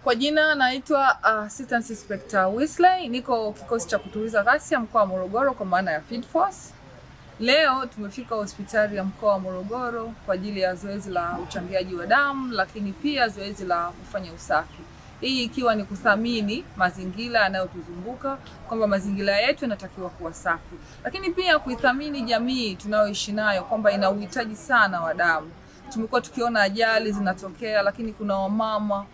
Kwa jina naitwa Assistant Inspector Wesley, niko kikosi cha kutuliza ghasia mkoa wa Morogoro kwa maana ya Field Force. Leo tumefika hospitali ya mkoa wa Morogoro kwa ajili ya zoezi la uchangiaji wa damu, lakini pia zoezi la kufanya usafi. Hii ikiwa ni kuthamini mazingira yanayotuzunguka, kwamba mazingira yetu yanatakiwa kuwa safi. Lakini pia kuithamini jamii tunayoishi nayo kwamba ina uhitaji sana wa damu. Tumekuwa tukiona ajali zinatokea, lakini kuna wamama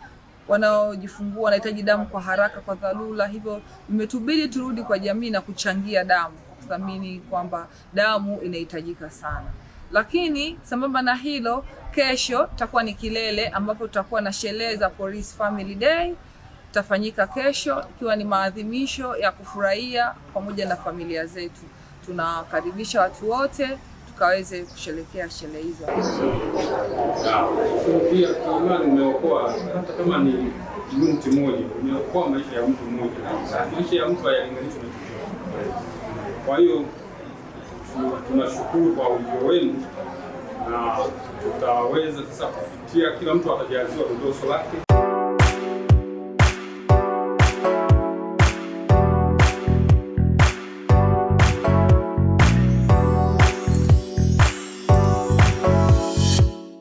wanaojifungua wanahitaji damu kwa haraka, kwa dharura. Hivyo imetubidi turudi kwa jamii na kuchangia damu, kuthamini kwamba damu inahitajika sana. Lakini sambamba na hilo, kesho tutakuwa ni kilele ambapo tutakuwa na sherehe za Police Family Day. Tafanyika kesho ikiwa ni maadhimisho ya kufurahia pamoja na familia zetu. Tunakaribisha watu wote tukaweze kusherehekea sherehe hizo. Pia kama umeokoa hata kama ni mtu mmoja, umeokoa maisha ya mtu mmoja. Maisha ya mtu hayalinganishwi na chochote. Kwa hiyo tunashukuru kwa ujio wenu, na tutaweza sasa kufikia kila mtu atajaziwa dodoso lake